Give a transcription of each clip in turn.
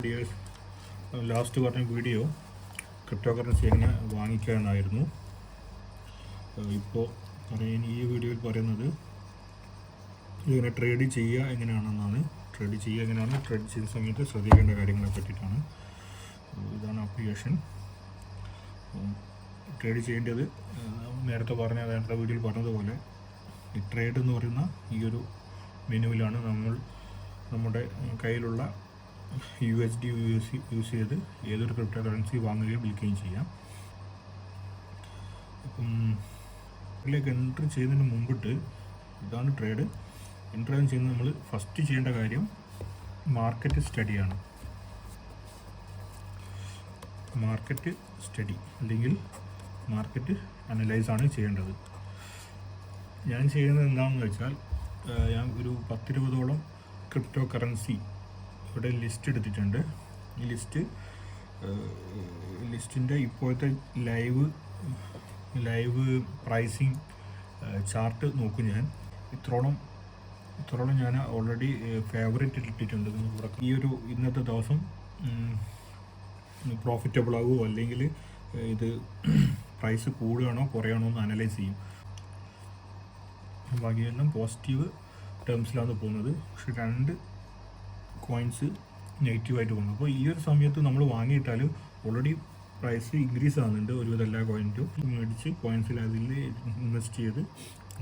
Videos last പറഞ്ഞ video crypto currency എങ്ങനെ വാങ്ങിക്കാനായിരുന്നു. ഇപ്പോൾ ഈ വീഡിയോയിൽ പറയുന്നത് ഇങ്ങനെ ട്രേഡ് ചെയ്യുക എങ്ങനെയാണെന്നാണ്. ട്രേഡ് ചെയ്യുന്ന സമയത്ത് ശ്രദ്ധിക്കേണ്ട കാര്യങ്ങളെ പറ്റിയിട്ടാണ്. ഇതാണ് ആപ്ലിക്കേഷൻ. ട്രേഡ് ചെയ്യേണ്ടത് നേരത്തെ വീഡിയോയിൽ പറഞ്ഞതുപോലെ ഈ ട്രേഡ് എന്ന് പറയുന്ന ഈ ഒരു മെനുവിലാണ് നമ്മുടെ കയ്യിലുള്ള USD യൂസ് ചെയ്ത് ഏതൊരു ക്രിപ്റ്റോ കറൻസി വാങ്ങുകയും വിൽക്കുകയും ചെയ്യാം. അപ്പം ഇതിലേക്ക് എൻട്രി ചെയ്യുന്നതിന് മുമ്പിട്ട് ഇതാണ് ട്രേഡ്. എൻട്രി ചെയ്യുന്നത് നമ്മൾ ഫസ്റ്റ് ചെയ്യേണ്ട കാര്യം മാർക്കറ്റ് സ്റ്റഡിയാണ്. മാർക്കറ്റ് സ്റ്റഡി അല്ലെങ്കിൽ മാർക്കറ്റ് അനലൈസാണ് ചെയ്യേണ്ടത്. ഞാൻ ചെയ്യുന്നത് എന്താണെന്ന് വെച്ചാൽ ഞാൻ ഒരു 10-20ഓളം ക്രിപ്റ്റോ കറൻസി ഇവിടെ ലിസ്റ്റ് എടുത്തിട്ടുണ്ട്. ഈ ലിസ്റ്റിൻ്റെ ഇപ്പോഴത്തെ ലൈവ് പ്രൈസിങ് ചാർട്ട് നോക്കും. ഞാൻ ഇത്രോളം ഞാൻ ഓൾറെഡി ഫേവറേറ്റ് ഇട്ടിട്ടുണ്ട്. ഇവിടെ ഈ ഒരു ഇന്നത്തെ ദിവസം പ്രോഫിറ്റബിൾ ആകുമോ അല്ലെങ്കിൽ ഇത് പ്രൈസ് കൂടുകയാണോ കുറയണോ എന്ന് അനലൈസ് ചെയ്യും. ബാക്കിയെല്ലാം പോസിറ്റീവ് ടേംസിലാണ് പോകുന്നത്. പക്ഷെ 2 കോയിൻസ് നെഗറ്റീവായിട്ട് പോകുന്നു. അപ്പോൾ ഈ ഒരു സമയത്ത് നമ്മൾ വാങ്ങിയിട്ടാൽ ഓൾറെഡി പ്രൈസ് ഇൻക്രീസ് ആകുന്നുണ്ട്. ഒരുവിധം എല്ലാ കോയിൻറ്റും മേടിച്ച് കോയിൻസിൽ അതിൽ ഇൻവെസ്റ്റ് ചെയ്ത്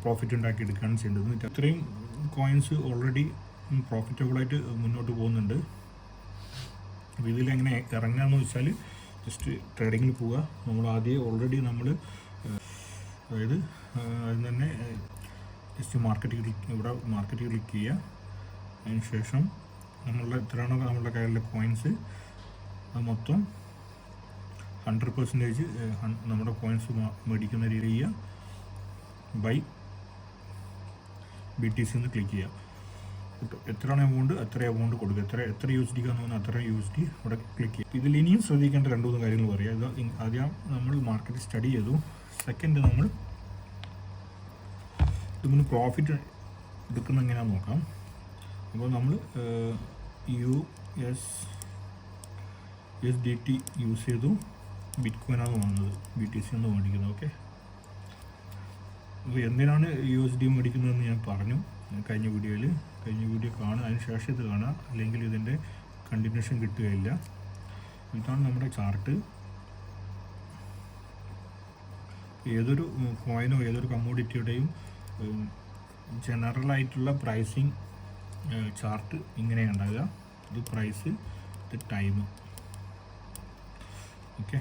പ്രോഫിറ്റ് ഉണ്ടാക്കി എടുക്കുകയാണ് ചെയ്യേണ്ടത്. അത്രയും കോയിൻസ് ഓൾറെഡി പ്രോഫിറ്റബിളായിട്ട് മുന്നോട്ട് പോകുന്നുണ്ട്. അപ്പോൾ ഇതിലെങ്ങനെ ഇറങ്ങാമെന്ന് വെച്ചാൽ ജസ്റ്റ് ട്രേഡിങ്ങിൽ പോവുക. നമ്മൾ ആദ്യം ഓൾറെഡി അതായത് അതിന് തന്നെ ജസ്റ്റ് മാർക്കറ്റ് ക്ലിക്ക് ചെയ്യുക. അതിന് ശേഷം എത്രയാണോ നമ്മളുടെ കയ്യിലുള്ള കോയിൻസ് അത് മൊത്തം 100% നമ്മുടെ കോയിൻസ് മേടിക്കുന്ന രീതി ചെയ്യുക. ബൈ BTC എന്ന് ക്ലിക്ക് ചെയ്യുക. എത്രയാണ് എമൗണ്ട് അത്ര എമൗണ്ട് കൊടുക്കുക. എത്ര USD കാണുമെന്ന് അത്ര USD ഇവിടെ ക്ലിക്ക് ചെയ്യുക. ഇതിൽ ഇനിയും ശ്രദ്ധിക്കേണ്ട 2-3 കാര്യങ്ങൾ പറയാം. ഇത് ആദ്യം നമ്മൾ മാർക്കറ്റ് സ്റ്റഡി ചെയ്തു. സെക്കൻഡ് നമ്മൾ ഇതിന് പ്രോഫിറ്റ് എടുക്കുന്ന എങ്ങനെയാണെന്ന് നോക്കാം. അപ്പോൾ നമ്മൾ USDT യൂസ് ചെയ്തു ബിറ്റ് കോയിനാണ് വാങ്ങുന്നത്, BTC എന്ന് മേടിക്കുന്നത്. ഓക്കെ, അപ്പോൾ എന്തിനാണ് USD മേടിക്കുന്നതെന്ന് ഞാൻ പറഞ്ഞു കഴിഞ്ഞ വീഡിയോ കാണുക. അതിന് ശേഷം ഇത് കാണുക, അല്ലെങ്കിൽ ഇതിൻ്റെ കണ്ടിന്യൂഷൻ കിട്ടുകയില്ല. ഇതാണ് നമ്മുടെ ചാർട്ട്. ഏതൊരു കോയിനോ ഏതൊരു കമ്മോഡിറ്റിയുടെയും ജനറലായിട്ടുള്ള പ്രൈസിങ് ചാർട്ട് ഇങ്ങനെയാണ് ഉണ്ടാകുക. ഇത് പ്രൈസ്, ഇത് ടൈം. ഓക്കെ,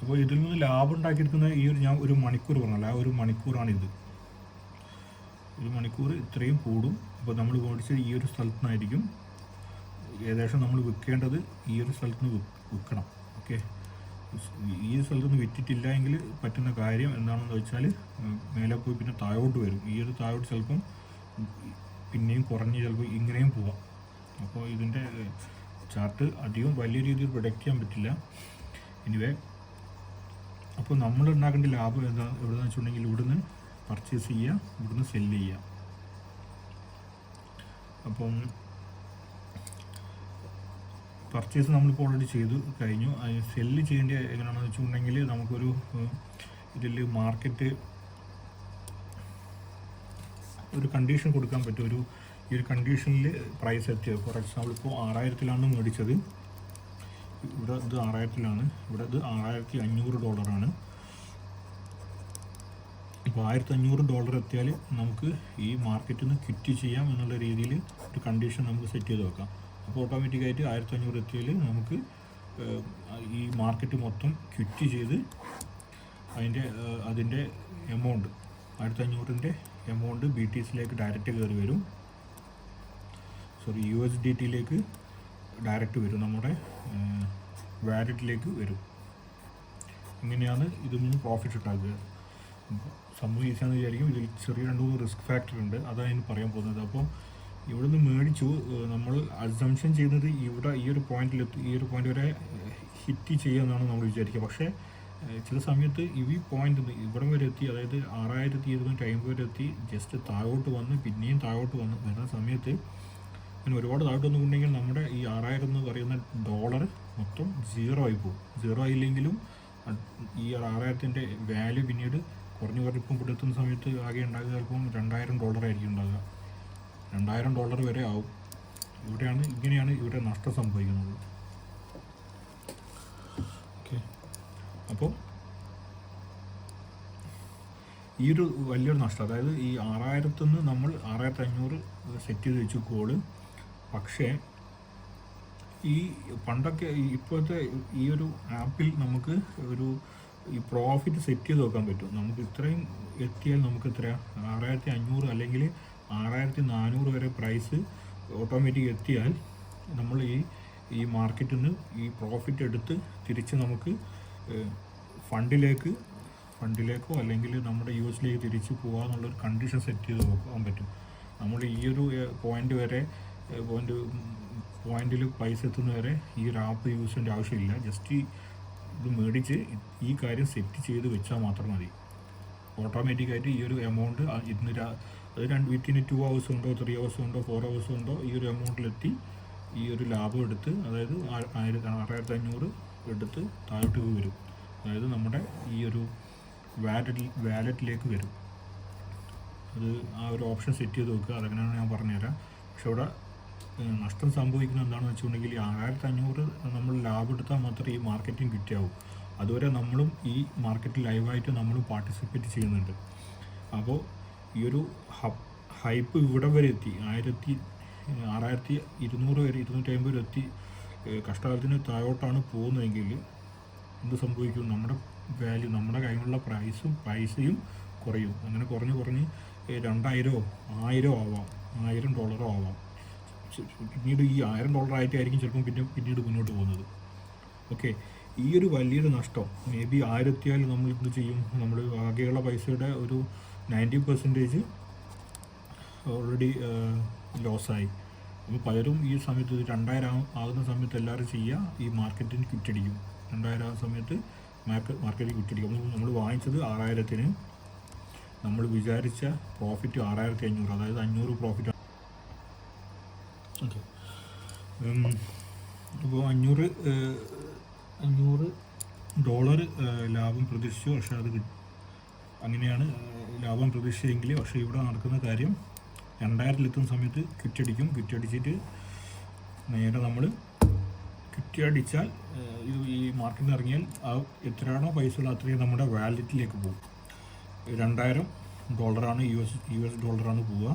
അപ്പോൾ ഇതിൽ നിന്ന് ലാഭം ഉണ്ടാക്കിയെടുക്കുന്ന ഞാൻ ഒരു മണിക്കൂർ പറഞ്ഞല്ലോ, ആ ഒരു മണിക്കൂറാണിത്. ഒരു മണിക്കൂർ ഇത്രയും കൂടും. അപ്പോൾ നമ്മൾ മേടിച്ച് ഈ ഒരു സ്ഥലത്തു നിന്നായിരിക്കും ഏകദേശം നമ്മൾ വിൽക്കേണ്ടത്. ഈ ഒരു സ്ഥലത്ത് നിന്ന് വിൽക്കണം. ഓക്കെ, ഈ സ്ഥലത്ത് നിന്ന് വിറ്റിട്ടില്ല എങ്കിൽ പറ്റുന്ന കാര്യം എന്താണെന്ന് വെച്ചാൽ മേലെ പോയി പിന്നെ താഴോട്ട് വരും. ഈ ഒരു താഴോട്ട് ചിലപ്പം പിന്നെയും കുറഞ്ഞ് ചിലപ്പോൾ ഇങ്ങനെയും പോവാം. അപ്പോൾ ഇതിൻ്റെ ചാർട്ട് അധികം വലിയ രീതിയിൽ പ്രൊഡക്റ്റ് ചെയ്യാൻ പറ്റില്ല. എനിവേ, അപ്പോൾ നമ്മൾ ഉണ്ടാക്കേണ്ട ലാഭം എവിടെയെന്ന് വെച്ചിട്ടുണ്ടെങ്കിൽ ഇവിടുന്ന് പർച്ചേസ് ചെയ്യുക, ഇവിടുന്ന് സെല്ല് ചെയ്യുക. അപ്പം പർച്ചേസ് നമ്മളിപ്പോൾ ഓൾറെഡി ചെയ്തു കഴിഞ്ഞു. സെല്ല് ചെയ്യേണ്ട എങ്ങനെയാണെന്ന് വെച്ചിട്ടുണ്ടെങ്കിൽ നമുക്കൊരു ഇതിൽ മാർക്കറ്റ് ഒരു കണ്ടീഷൻ കൊടുക്കാൻ പറ്റും. ഈ ഒരു കണ്ടീഷനിൽ പ്രൈസ് എത്തിയത്, ഫോർ എക്സാമ്പിൾ ഇപ്പോൾ 6000-ലാണ് മേടിച്ചത്. ഇവിടെ ഇത് 6000-ലാണ്, ഇവിടെ ഇത് $6500. ഇപ്പോൾ $1500 എത്തിയാൽ നമുക്ക് ഈ മാർക്കറ്റിൽ നിന്ന് ക്വിറ്റ് ചെയ്യാം എന്നുള്ള രീതിയിൽ ഒരു കണ്ടീഷൻ നമുക്ക് സെറ്റ് ചെയ്ത് വെക്കാം. അപ്പോൾ ഓട്ടോമാറ്റിക്കായിട്ട് 1500 എത്തിയാൽ നമുക്ക് ഈ മാർക്കറ്റ് മൊത്തം ക്വിറ്റ് ചെയ്ത് അതിൻ്റെ എമൗണ്ട് 1500-ൻ്റെ എമൗണ്ട് BTCയിലേക്ക് ഡയറക്റ്റ് കയറി വരും. USDTയിലേക്ക് ഡയറക്റ്റ് വരും, നമ്മുടെ വാലറ്റിലേക്ക് വരും. ഇങ്ങനെയാണ് ഇതിൽ നിന്ന് പ്രോഫിറ്റ് ഉണ്ടാക്കുക. സംഭവം ഈസിയാണെന്ന് വിചാരിക്കും. ഇതിൽ ചെറിയ 2-3 റിസ്ക് ഫാക്ടർ ഉണ്ട്, അതാണ് ഞാൻ പറയാൻ പോകുന്നത്. അപ്പോൾ ഇവിടെ നിന്ന് മേടിച്ചു, നമ്മൾ അസംഷൻ ചെയ്യുന്നത് ഇവിടെ ഈ ഒരു പോയിന്റ് വരെ ഹിറ്റ് ചെയ്യുമെന്നാണ് നമ്മൾ വിചാരിക്കുക. പക്ഷേ ചില സമയത്ത് ഈ പോയിന്റ് ഇവിടം വരെ എത്തി, അതായത് 6250 വരെ എത്തി, ജസ്റ്റ് താഴോട്ട് വന്ന് പിന്നെയും താഴോട്ട് വരുന്ന സമയത്ത് അങ്ങനെ ഒരുപാട് താഴോട്ട് വന്നിട്ടുണ്ടെങ്കിൽ നമ്മുടെ ഈ 6000 എന്ന് പറയുന്ന ഡോളർ മൊത്തം സീറോ ആയി പോകും. സീറോ ആയില്ലെങ്കിലും ഈ 6000-ൻ്റെ വാല്യൂ പിന്നീട് കുറഞ്ഞ് ഇപ്പം കൊടുത്തുന്ന സമയത്ത് ആകെ ഉണ്ടാകുക ചിലപ്പം $2000 ആയിരിക്കും ഉണ്ടാകുക. $2000 വരെ ആവും. ഇങ്ങനെയാണ് ഇവിടെ നഷ്ടം സംഭവിക്കുന്നത്. ഓക്കെ, അപ്പോൾ ഈ ഒരു വലിയൊരു നഷ്ടം, അതായത് ഈ 6000-ൽ നിന്ന് നമ്മൾ 6500 സെറ്റ് ചെയ്ത് വെച്ചു കോള്. പക്ഷേ ഈ പണ്ടൊക്കെ ഇപ്പോഴത്തെ ഈ ഒരു ആപ്പിൽ നമുക്ക് ഈ പ്രോഫിറ്റ് സെറ്റ് ചെയ്ത് വെക്കാൻ പറ്റും. നമുക്ക് ഇത്രയും എത്തിയാൽ നമുക്ക് എത്ര 6500 അല്ലെങ്കിൽ 6400 വരെ പ്രൈസ് ഓട്ടോമാറ്റിക് എത്തിയാൽ നമ്മൾ ഈ മാർക്കറ്റിൽ നിന്ന് ഈ പ്രോഫിറ്റ് എടുത്ത് തിരിച്ച് നമുക്ക് ഫണ്ടിലേക്കോ അല്ലെങ്കിൽ നമ്മുടെ യൂസിലേക്ക് തിരിച്ച് പോകാമെന്നുള്ളൊരു കണ്ടീഷൻ സെറ്റ് ചെയ്ത് വെക്കാൻ പറ്റും. നമ്മൾ ഈ ഒരു പോയിന്റിൽ പൈസ എത്തുന്നവരെ ഈ ഒരു ആപ്പ് യൂസ് ചെയ്യേണ്ട ആവശ്യമില്ല. ജസ്റ്റ് ഇത് മേടിച്ച് ഈ കാര്യം സെറ്റ് ചെയ്ത് വെച്ചാൽ മാത്രം മതി. ഓട്ടോമാറ്റിക്കായിട്ട് ഈ ഒരു എമൗണ്ട് അത് വിത്തിൻ 2 hours ഉണ്ടോ 3 hours ഉണ്ടോ 4 hours ഉണ്ടോ ഈ ഒരു എമൗണ്ടിലെത്തി ഈ ഒരു ലാഭം എടുത്ത്, അതായത് 6500 എടുത്ത് താഴോട്ട് വരും. അതായത് നമ്മുടെ ഈ ഒരു വാലറ്റിലേക്ക് വരും. അത് ആ ഒരു ഓപ്ഷൻ സെറ്റ് ചെയ്ത് വെക്കുക. അതെങ്ങനെയാണ് ഞാൻ പറഞ്ഞുതരാം. പക്ഷെ ഇവിടെ നഷ്ടം സംഭവിക്കുന്നത് എന്താണെന്ന് വെച്ചിട്ടുണ്ടെങ്കിൽ 6500 നമ്മൾ ലാഭം എടുത്താൽ മാത്രമേ ഈ മാർക്കറ്റിംഗ് കിട്ടിയാവും. അതുവരെ നമ്മളും ഈ മാർക്കറ്റിൽ ലൈവായിട്ട് നമ്മളും പാർട്ടിസിപ്പേറ്റ് ചെയ്യുന്നുണ്ട്. അപ്പോൾ ഈ ഒരു ഹൈപ്പ് ഇവിടെ വരെ എത്തി, 6200 വരെ 250 വരെ എത്തി. കഷ്ടകാലത്തിന് താഴോട്ടാണ് പോകുന്നതെങ്കിൽ എന്ത് സംഭവിക്കും? നമ്മുടെ വാല്യൂ, നമ്മുടെ കയ്യിലുള്ള പൈസയും കുറയും. അങ്ങനെ കുറഞ്ഞ് $2000 1000 ആവാം, $1000 ആവാം. പിന്നീട് ഈ $1000 ആയിട്ടായിരിക്കും ചിലപ്പം പിന്നീട് മുന്നോട്ട് പോകുന്നത്. ഓക്കെ, ഈ ഒരു വലിയൊരു നഷ്ടം മേ ബി 1000 നമ്മൾ എന്ത് ചെയ്യും? നമ്മൾ ആകെയുള്ള പൈസയുടെ ഒരു 90% ഓൾറെഡി ലോസായി. അപ്പോൾ പലരും ഈ സമയത്ത് 2000 ആകുന്ന സമയത്ത് എല്ലാവരും ചെയ്യുക, ഈ മാർക്കറ്റിന് ക്വിറ്റടിക്കും. 2000 ആകുന്ന സമയത്ത് മാർക്കറ്റിൽ ക്വിറ്റടിക്കും. നമ്മൾ വാങ്ങിച്ചത് 6000-ന്, നമ്മൾ വിചാരിച്ച പ്രോഫിറ്റ് 6500, അതായത് 500 പ്രോഫിറ്റ്. ഓക്കെ, അപ്പോൾ $500 ലാഭം പ്രതീക്ഷിച്ചു. പക്ഷേ അത് അങ്ങനെയാണ് ലാഭം പ്രതീക്ഷിച്ചെങ്കിൽ, പക്ഷേ ഇവിടെ നടക്കുന്ന കാര്യം 2000-ലെത്തുന്ന സമയത്ത് ക്വിറ്റടിച്ചിട്ട് നേരെ നമ്മൾ ക്വിറ്റടിച്ചാൽ ഈ മാർക്കറ്റിൽ ഇറങ്ങിയാൽ എത്രയാണോ പൈസ ഉള്ളത് അത്രയും നമ്മുടെ വാലറ്റിലേക്ക് പോകും. $2000 US ഡോളറാണ് പോവുക.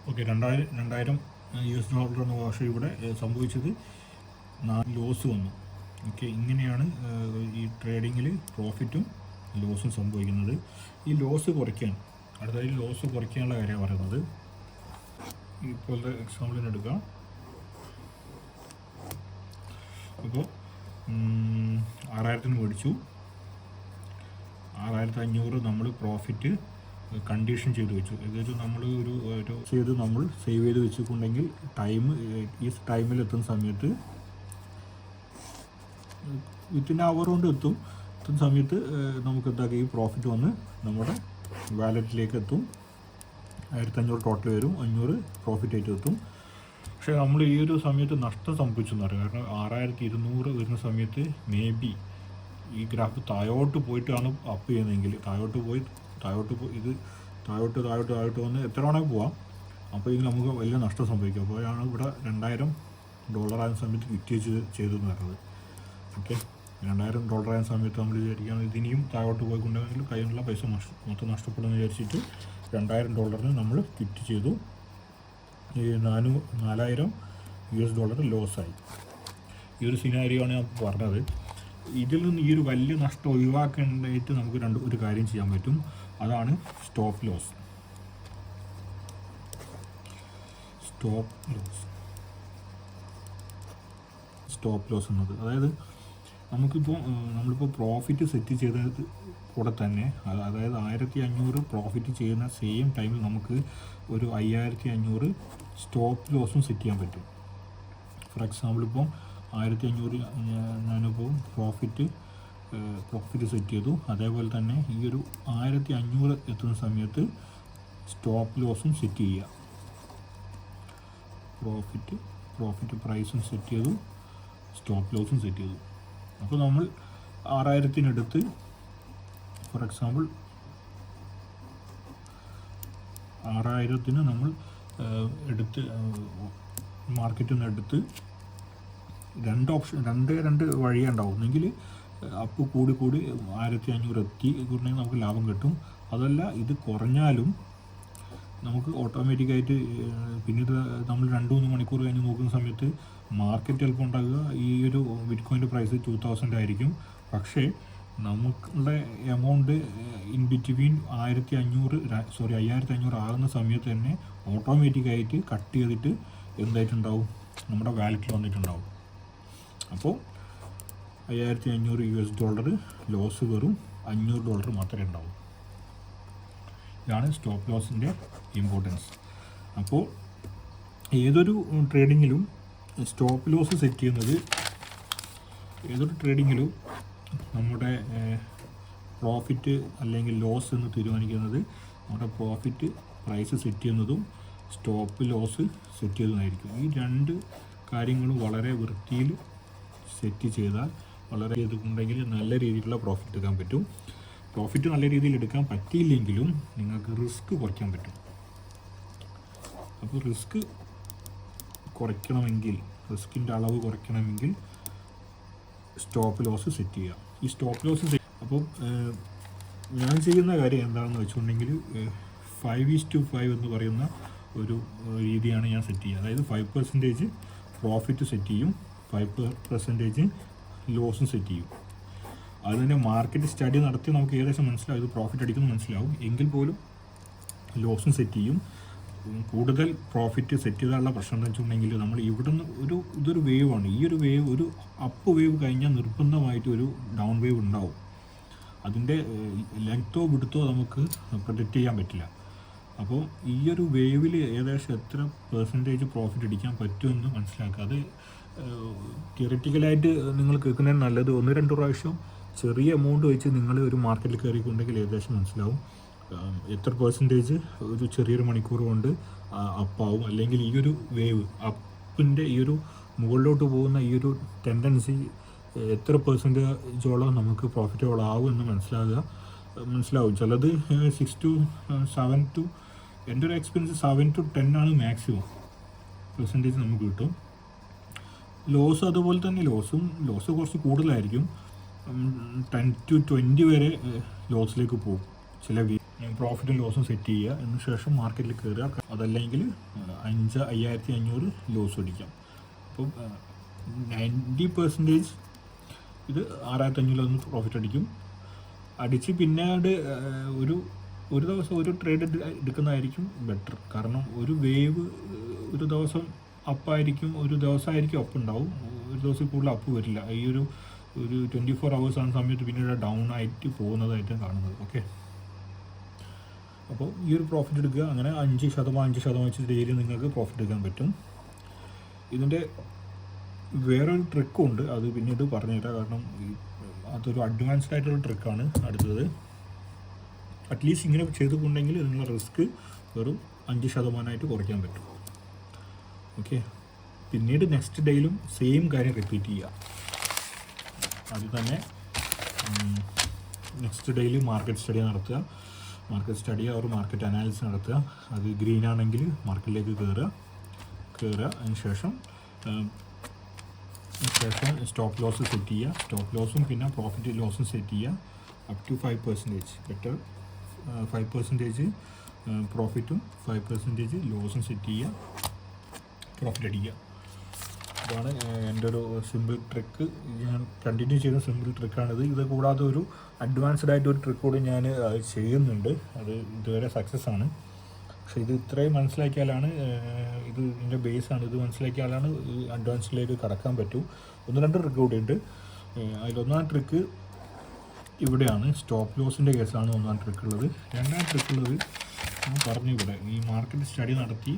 ഓക്കെ, 2000 US ഡോളറാണ്. പക്ഷേ ഇവിടെ സംഭവിച്ചത് 4 ലോസ് വന്നു. ഓക്കെ, ഇങ്ങനെയാണ് ഈ ട്രേഡിങ്ങിൽ പ്രോഫിറ്റും ലോസും സംഭവിക്കുന്നത്. ഈ ലോസ് കുറയ്ക്കാൻ, അടുത്തതായി ലോസ് കുറയ്ക്കാനുള്ള കാര്യമാണ് പറയുന്നത്. ഇപ്പോഴത്തെ എക്സാമ്പിളിന് എടുക്കാം. അപ്പോൾ 6000-ന് മേടിച്ചു, 6500 നമ്മൾ പ്രോഫിറ്റ് കണ്ടീഷൻ ചെയ്ത് വെച്ചു. ഇതൊരു നമ്മൾ നമ്മൾ സേവ് ചെയ്ത് വെച്ചിട്ടുണ്ടെങ്കിൽ ഈ ടൈമിലെത്തുന്ന സമയത്ത് വിത്തിൻ അവർ കൊണ്ട് എത്തുന്ന സമയത്ത് നമുക്ക് എന്താക്കി ഈ പ്രോഫിറ്റ് വന്ന് നമ്മുടെ വാലറ്റിലേക്ക് എത്തും. 1500 ടോട്ടൽ വരും, 500 പ്രോഫിറ്റ് ആയിട്ട് എത്തും. പക്ഷേ നമ്മൾ ഈ ഒരു സമയത്ത് നഷ്ടം സംഭവിച്ചെന്ന് പറയും. കാരണം 6200 വരുന്ന സമയത്ത് മേ ബി ഈ ഗ്രാഫ് താഴോട്ട് പോയിട്ടാണ് അപ്പ് ചെയ്യുന്നതെങ്കിൽ താഴോട്ട് വന്ന് എത്ര വേണമെങ്കിൽ പോവാം. അപ്പോൾ ഇതിൽ നമുക്ക് വലിയ നഷ്ടം സംഭവിക്കും. അപ്പോഴാണ് ഇവിടെ $2000 ആയ സമയത്ത് ക്വിറ്റ് ചെയ്തെന്ന് പറയുന്നത്. ഓക്കെ, $2000 ആയ സമയത്ത് നമ്മൾ വിചാരിക്കുകയാണ് ഇതിനിയും താഴോട്ട് പോയിക്കൊണ്ടെങ്കിൽ കയ്യിലുള്ള പൈസ മൊത്തം നഷ്ടപ്പെടുമെന്ന് വിചാരിച്ചിട്ട് $2000 നമ്മൾ ക്വിറ്റ് ചെയ്തു. ഈ $4000 US ലോസായി. ഈ ഒരു സിനാരിയോയാണ് ഞാൻ പറഞ്ഞത്. ഇതിൽ നിന്ന് ഈ ഒരു വലിയ നഷ്ടം ഒഴിവാക്കാനായിട്ട് നമുക്ക് ഒരു കാര്യം ചെയ്യാൻ പറ്റും. അതാണ് സ്റ്റോപ്പ് ലോസ് എന്നത്. അതായത് നമ്മളിപ്പോൾ പ്രോഫിറ്റ് സെറ്റ് ചെയ്തത് കൂടെ തന്നെ, അതായത് 1500 പ്രോഫിറ്റ് ചെയ്യുന്ന സെയിം ടൈമിൽ നമുക്ക് ഒരു 5500 സ്റ്റോപ്പ് ലോസും സെറ്റ് ചെയ്യാൻ പറ്റും. ഫോർ ഫോർ എക്സാമ്പിൾ ഇപ്പം 1500 ഞാനിപ്പോൾ പ്രോഫിറ്റ് സെറ്റ് ചെയ്തു. അതേപോലെ തന്നെ ഈ ഒരു 1500 എത്തുന്ന സമയത്ത് സ്റ്റോപ്പ് ലോസും സെറ്റ് ചെയ്യുക. പ്രോഫിറ്റ് പ്രൈസും സെറ്റ് ചെയ്തു, സ്റ്റോപ്പ് ലോസും സെറ്റ് ചെയ്തു. അപ്പോൾ നമ്മൾ 6000-ത്തിനടുത്ത് ഫോർ എക്സാമ്പിൾ 6000-ത്തിന് നമ്മൾ എടുത്ത് മാർക്കറ്റിൽ നിന്ന് എടുത്ത് രണ്ട് വഴിയേ ഉണ്ടാവും. ഒന്നെങ്കിൽ അപ്പ് കൂടി 1500 എത്തിയിട്ടുണ്ടെങ്കിൽ നമുക്ക് ലാഭം കിട്ടും. അതല്ല ഇത് കുറഞ്ഞാലും നമുക്ക് ഓട്ടോമാറ്റിക്കായിട്ട് പിന്നീട് നമ്മൾ 2-3 മണിക്കൂർ കഴിഞ്ഞ് നോക്കുന്ന സമയത്ത് മാർക്കറ്റ് ചിലപ്പോൾ ഉണ്ടാകുക ഈ ഒരു ബിറ്റ്കോയിൻ്റെ പ്രൈസ് 2000 ആയിരിക്കും. പക്ഷേ നമുക്കുള്ള എമൗണ്ട് ഇൻ ബിറ്റ്വീൻ 5500 ആകുന്ന സമയത്ത് തന്നെ ഓട്ടോമാറ്റിക്കായിട്ട് കട്ട് ചെയ്തിട്ട് എന്തായിട്ടുണ്ടാവും, നമ്മുടെ വാലറ്റിൽ വന്നിട്ടുണ്ടാവും. അപ്പോൾ $5500 ലോസ് വെറും $500 മാത്രമേ ഉണ്ടാവും. ഇതാണ് സ്റ്റോപ്പ് ലോസിൻ്റെ ഇമ്പോർട്ടൻസ്. അപ്പോൾ ഏതൊരു ട്രേഡിങ്ങിലും സ്റ്റോപ്പ് ലോസ് സെറ്റ് ചെയ്യുന്നത്, ഏതൊരു ട്രേഡിങ്ങിലും നമ്മുടെ പ്രോഫിറ്റ് അല്ലെങ്കിൽ ലോസ് എന്ന് തീരുമാനിക്കുന്നത് നമ്മുടെ പ്രോഫിറ്റ് പ്രൈസ് സെറ്റ് ചെയ്യുന്നതും സ്റ്റോപ്പ് ലോസ് സെറ്റ് ചെയ്യുന്നതായിരിക്കും. ഈ രണ്ട് കാര്യങ്ങളും വളരെ വൃത്തിയിൽ സെറ്റ് ചെയ്താൽ, വളരെ ചെയ്തിട്ടുണ്ടെങ്കിൽ നല്ല രീതിയിലുള്ള പ്രോഫിറ്റ് എടുക്കാൻ പറ്റും. പ്രോഫിറ്റ് നല്ല രീതിയിൽ എടുക്കാൻ പറ്റിയില്ലെങ്കിലും നിങ്ങൾക്ക് റിസ്ക് കുറയ്ക്കാൻ പറ്റും. അപ്പോൾ റിസ്കിൻ്റെ അളവ് കുറയ്ക്കണമെങ്കിൽ സ്റ്റോപ്പ് ലോസ് സെറ്റ് ചെയ്യുക. ഈ സ്റ്റോപ്പ് ലോസ് അപ്പോൾ ഞാൻ ചെയ്യുന്ന കാര്യം എന്താണെന്ന് വെച്ചിട്ടുണ്ടെങ്കിൽ 5:5 എന്ന് പറയുന്ന ഒരു രീതിയാണ് ഞാൻ സെറ്റ് ചെയ്യുക. അതായത് 5% പ്രോഫിറ്റ് സെറ്റ് ചെയ്യും, 5% ലോസും സെറ്റ് ചെയ്യും. അത് തന്നെ മാർക്കറ്റ് സ്റ്റഡി നടത്തി നമുക്ക് ഏകദേശം മനസ്സിലാവും ഇത് പ്രോഫിറ്റ് അടിക്കുന്നത് മനസ്സിലാവും. എങ്കിൽ പോലും ലോസും സെറ്റ് ചെയ്യും. കൂടുതൽ പ്രോഫിറ്റ് സെറ്റ് ചെയ്താലുള്ള പ്രശ്നം എന്ന് വെച്ചിട്ടുണ്ടെങ്കിൽ നമ്മൾ ഇവിടുന്ന് ഇതൊരു വേവാണ്. ഈ ഒരു വേവ്, ഒരു അപ്പ് വേവ് കഴിഞ്ഞാൽ നിർബന്ധമായിട്ട് ഒരു ഡൗൺ വേവ് ഉണ്ടാവും. അതിൻ്റെ ലെങ്ത്തോ വിടുത്തോ നമുക്ക് പ്രൊഡിക്റ്റ് ചെയ്യാൻ പറ്റില്ല. അപ്പോൾ ഈ ഒരു വേവിൽ ഏകദേശം എത്ര പെർസെൻറ്റേജ് പ്രോഫിറ്റ് അടിക്കാൻ പറ്റുമെന്ന് മനസ്സിലാക്കുക. അത് തിയററ്റിക്കലായിട്ട് നിങ്ങൾ കേൾക്കുന്നതിന് നല്ലത് 1-2 പ്രാവശ്യം ചെറിയ എമൗണ്ട് വെച്ച് നിങ്ങൾ ഒരു മാർക്കറ്റിൽ കയറിക്കൊണ്ടെങ്കിൽ ഏകദേശം മനസ്സിലാവും എത്ര പെർസെൻറ്റേജ് ഒരു ചെറിയൊരു മണിക്കൂർ കൊണ്ട് അപ്പാവും. അല്ലെങ്കിൽ ഈ ഒരു വേവ് അപ്പിൻ്റെ ഈ ഒരു മുകളിലോട്ട് പോകുന്ന ഈ ഒരു ടെൻഡൻസി എത്ര പെർസെൻറ്റേജോളം നമുക്ക് പ്രോഫിറ്റബിൾ ആവും എന്ന് മനസ്സിലാവും. ചിലത് 6 to 7 to എൻ്റെ ഒരു എക്സ്പീരിയൻസ് 7 to 10 ആണ് മാക്സിമം പെർസെൻറ്റേജ് നമുക്ക് കിട്ടും. ലോസ് അതുപോലെ തന്നെ ലോസ് കുറച്ച് കൂടുതലായിരിക്കും. 10 to 20 വരെ ലോസിലേക്ക് പോകും. ചില പ്രോഫിറ്റും ലോസും സെറ്റ് ചെയ്യുക, അതിന് ശേഷം മാർക്കറ്റിൽ കയറുക. അതല്ലെങ്കിൽ 5,500 ലോസ് അടിക്കാം. അപ്പം 90% ഇത് 6,500 പ്രോഫിറ്റ് അടിക്കും. അടിച്ച് പിന്നീട് ഒരു ദിവസം ഒരു ട്രേഡ് എടുക്കുന്നതായിരിക്കും ബെറ്റർ. കാരണം ഒരു വേവ് ഒരു ദിവസം അപ്പായിരിക്കും, ഒരു ദിവസമായിരിക്കും അപ്പ് ഉണ്ടാവും, ഒരു ദിവസം കൂടുതൽ അപ്പ് വരില്ല. ഈ ഒരു 24 hours ആണ് സമയത്ത് പിന്നീട് ഡൗൺ ആയിട്ട് പോകുന്നതായിട്ട് കാണുന്നത്. ഓക്കെ, അപ്പോൾ ഈ ഒരു പ്രോഫിറ്റ് എടുക്കുക. അങ്ങനെ 5% വെച്ച് ഡെയിലി നിങ്ങൾക്ക് പ്രോഫിറ്റ് എടുക്കാൻ പറ്റും. ഇതിൻ്റെ വേറൊരു ട്രിക്കും ഉണ്ട്, അത് പിന്നീട് പറഞ്ഞുതരാം. കാരണം അതൊരു അഡ്വാൻസ്ഡ് ആയിട്ടുള്ള ട്രിക്കാണ് അടുത്തത്. അറ്റ്ലീസ്റ്റ് ഇങ്ങനെ ചെയ്തുകൊണ്ടെങ്കിൽ നിങ്ങളുടെ റിസ്ക് വെറും 5% കുറയ്ക്കാൻ പറ്റും. ഓക്കെ, പിന്നീട് നെക്സ്റ്റ് ഡേയിലും സെയിം കാര്യം റിപ്പീറ്റ് ചെയ്യുക. അത് തന്നെ നെക്സ്റ്റ് ഡേയിൽ മാർക്കറ്റ് സ്റ്റഡി നടത്തുക, മാർക്കറ്റ് അനാലിസിസ് നടത്തുക. അത് ഗ്രീൻ ആണെങ്കിൽ മാർക്കറ്റിലേക്ക് കയറുക. അതിന് ശേഷം സ്റ്റോപ്പ് ലോസ് സെറ്റ് ചെയ്യുക. സ്റ്റോപ്പ് ലോസും പിന്നെ പ്രോഫിറ്റ് ലോസും സെറ്റ് ചെയ്യുക. അപ് ടു 5%, ബെറ്റർ 5% പ്രോഫിറ്റും 5% ലോസും സെറ്റ് ചെയ്യുക, പ്രോഫിറ്റ് അടിക്കുക. ഇതാണ് എൻ്റെ ഒരു സിമ്പിൾ ട്രിക്ക്. ഞാൻ കണ്ടിന്യൂ ചെയ്യുന്ന സിമ്പിൾ ട്രിക്കാണിത്. ഇത് കൂടാതെ ഒരു അഡ്വാൻസ്ഡ് ആയിട്ട് ഒരു ട്രിക്ക് കൂടി ഞാൻ ചെയ്യുന്നുണ്ട്. അത് ഇതുവരെ സക്സസ് ആണ്. പക്ഷേ ഇത് ഇത്രയും മനസ്സിലാക്കിയാലാണ്, ഇത് ഇതിൻ്റെ ബേസാണ്. ഇത് മനസ്സിലാക്കിയാലാണ് അഡ്വാൻസിലേക്ക് കടക്കാൻ പറ്റൂ. 1-2 ട്രിക്ക് കൂടിയുണ്ട്. അതിലൊന്നാം ട്രിക്ക് ഇവിടെയാണ്. സ്റ്റോപ്പ് ലോസിൻ്റെ കേസാണ് ഒന്നാം ട്രിക്ക് ഉള്ളത്. രണ്ടാം ട്രിക്ക് ഉള്ളത് ഞാൻ പറഞ്ഞു, ഇവിടെ ഈ മാർക്കറ്റ് സ്റ്റഡി നടത്തി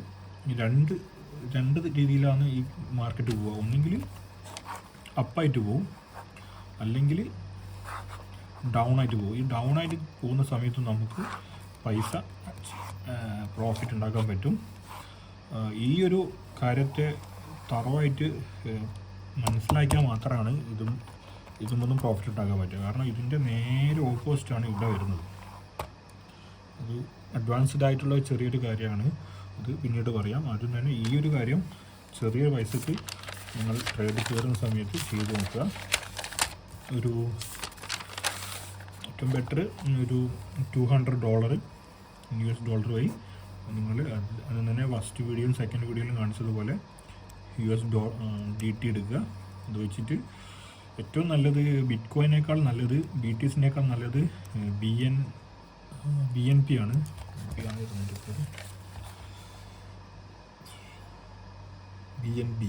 ഈ 2 രണ്ട് രീതിയിലാണ് ഈ മാർക്കറ്റ് പോവുക. ഒന്നെങ്കിൽ അപ്പായിട്ട് പോവും, അല്ലെങ്കിൽ ഡൗൺ ആയിട്ട് പോകും. ഈ ഡൗൺ ആയിട്ട് പോകുന്ന സമയത്ത് നമുക്ക് പൈസ പ്രോഫിറ്റ് ഉണ്ടാക്കാൻ പറ്റും. ഈ ഒരു കാര്യത്തെ തറവായിട്ട് മനസ്സിലാക്കിയാൽ മാത്രമാണ് ഇതൊന്നും പ്രോഫിറ്റ് ഉണ്ടാക്കാൻ പറ്റുക. കാരണം ഇതിൻ്റെ നേരെ ഓപ്പോസിറ്റാണ് ഇവിടെ വരുന്നത്. അത് അഡ്വാൻസ്ഡ് ആയിട്ടുള്ള ചെറിയൊരു കാര്യമാണ്. അത് പിന്നീട് പറയാം. ആദ്യം തന്നെ ഈ ഒരു കാര്യം ചെറിയ പൈസക്ക് നിങ്ങൾ ട്രേഡ് കയറുന്ന സമയത്ത് ചെയ്ത് നോക്കുക. ഒരു ഏറ്റവും ബെറ്റർ ഒരു $200 US വഴി നിങ്ങൾ അത് തന്നെ ഫസ്റ്റ് വീഡിയോയും സെക്കൻഡ് വീഡിയോയിലും കാണിച്ചതുപോലെ USDT എടുക്കുക. അത് വെച്ചിട്ട് ഏറ്റവും നല്ലത് ബിറ്റ് കോയിനേക്കാൾ നല്ലത് BTCനേക്കാൾ നല്ലത് BNB ആണ്. BNB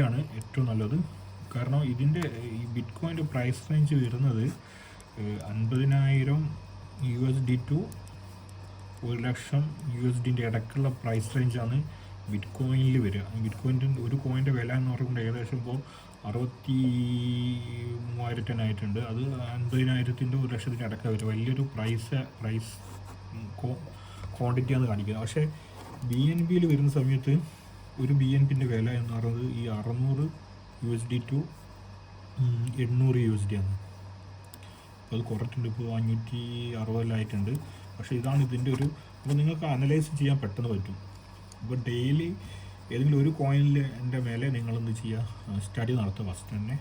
ആണ് ഏറ്റവും നല്ലത്. കാരണം ഇതിൻ്റെ ഈ ബിറ്റ് കോയിൻ്റെ പ്രൈസ് റേഞ്ച് വരുന്നത് 50,000 USD ടു 1,00,000 USDൻ്റെ ഇടയ്ക്കുള്ള പ്രൈസ് റേഞ്ചാണ് ബിറ്റ് കോയിനിൽ വരിക. ബിറ്റ് കോയിൻ്റെ ഒരു കോയിൻ്റെ വില എന്ന് പറയുന്നത് ഏകദേശം ഇപ്പോൾ 63,000 ആയിട്ടുണ്ട്. അത് 50,000-ൻ്റെ 1,00,000-ൻ്റെ ഇടയ്ക്ക് വരും. വലിയൊരു പ്രൈസ് ക്വാണ്ടിറ്റിയാണ് കാണിക്കുന്നത്. പക്ഷേ BNBയിൽ വരുന്ന സമയത്ത് ഒരു BNBൻ്റെ വില എന്ന് പറയുന്നത് ഈ 600 USD ടു 800 USD ആണ്. അപ്പോൾ അത് കുറച്ചിട്ടുണ്ട്. ഇപ്പോൾ 560 പക്ഷേ ഇതാണ് ഇതിൻ്റെ ഒരു. അപ്പോൾ നിങ്ങൾക്ക് അനലൈസ് ചെയ്യാൻ പെട്ടെന്ന് പറ്റും. അപ്പോൾ ഡെയിലി ഏതെങ്കിലും ഒരു കോയിനിൻ്റെ മേലെ നിങ്ങളെന്ത് ചെയ്യുക, സ്റ്റഡി നടത്തുക. ഫസ്റ്റ് തന്നെ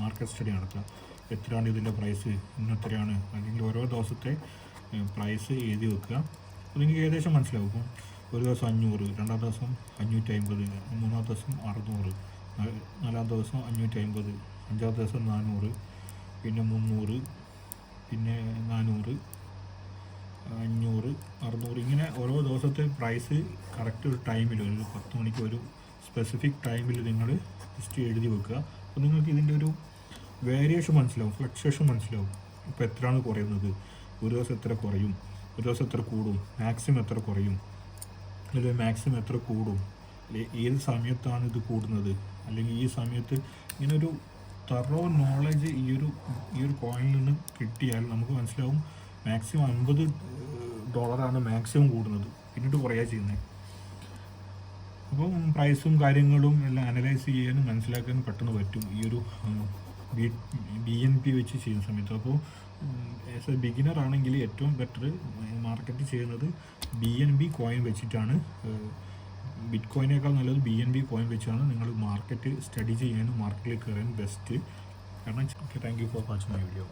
മാർക്കറ്റ് സ്റ്റഡി നടത്തുക. എത്രയാണ് ഇതിൻ്റെ പ്രൈസ്, ഇന്നെത്രയാണ്, അല്ലെങ്കിൽ ഓരോ ദിവസത്തെ പ്രൈസ് എഴുതി വെക്കുക. അപ്പോൾ നിങ്ങൾക്ക് ഏകദേശം മനസ്സിലാവും. ഇപ്പം ഒരു ദിവസം 500, രണ്ടാം ദിവസം 550, മൂന്നാം ദിവസം 600, നാലാം ദിവസം 550, അഞ്ചാമത്തെ ദിവസം 400, പിന്നെ 300, പിന്നെ 400, 500, 600. ഇങ്ങനെ ഓരോ ദിവസത്തെ പ്രൈസ് കറക്റ്റ് ഒരു ടൈമിൽ, ഒരു 10 മണിക്ക് ഒരു സ്പെസിഫിക് ടൈമിൽ നിങ്ങൾ ലിസ്റ്റ് എഴുതി വെക്കുക. അപ്പോൾ നിങ്ങൾക്ക് ഇതിൻ്റെ ഒരു വേരിയേഷൻ മനസ്സിലാവും, ഫ്ലക്ച്വേഷൻ മനസ്സിലാവും. ഇപ്പോൾ എത്രയാണ് കുറയുന്നത്, ഒരു ദിവസം എത്ര കുറയും, ഒരു ദിവസം എത്ര കൂടും, മാക്സിമം എത്ര കുറയും, അല്ലെങ്കിൽ മാക്സിമം എത്ര കൂടും, ഏത് സമയത്താണ് ഇത് കൂടുന്നത്, അല്ലെങ്കിൽ ഈ സമയത്ത്. ഇങ്ങനൊരു തറോ നോളജ് ഈ ഒരു കോയിനിൽ നിന്ന് കിട്ടിയാൽ നമുക്ക് മനസ്സിലാവും മാക്സിമം $50 മാക്സിമം കൂടുന്നത്, പിന്നീട് കുറയുക ചെയ്യുന്നത്. അപ്പം പ്രൈസും കാര്യങ്ങളും എല്ലാം അനലൈസ് ചെയ്യാനും മനസ്സിലാക്കാനും പെട്ടെന്ന് പറ്റും ഈ ഒരു BNB വെച്ച് ചെയ്യുന്ന സമയത്ത്. അപ്പോൾ ആസ് എ ബിഗിനർ ആണെങ്കിൽ ഏറ്റവും ബെറ്റർ മാർക്കറ്റ് ചെയ്യുന്നത് BNB കോയിൻ വെച്ചിട്ടാണ്. ബിറ്റ് കോയിനേക്കാൾ നല്ലത് BNB കോയിൻ വെച്ചാണ് നിങ്ങൾ മാർക്കറ്റ് സ്റ്റഡി ചെയ്യാനും മാർക്കറ്റിൽ കയറാനും ബെസ്റ്റ്. കാരണം thank you for watching my video.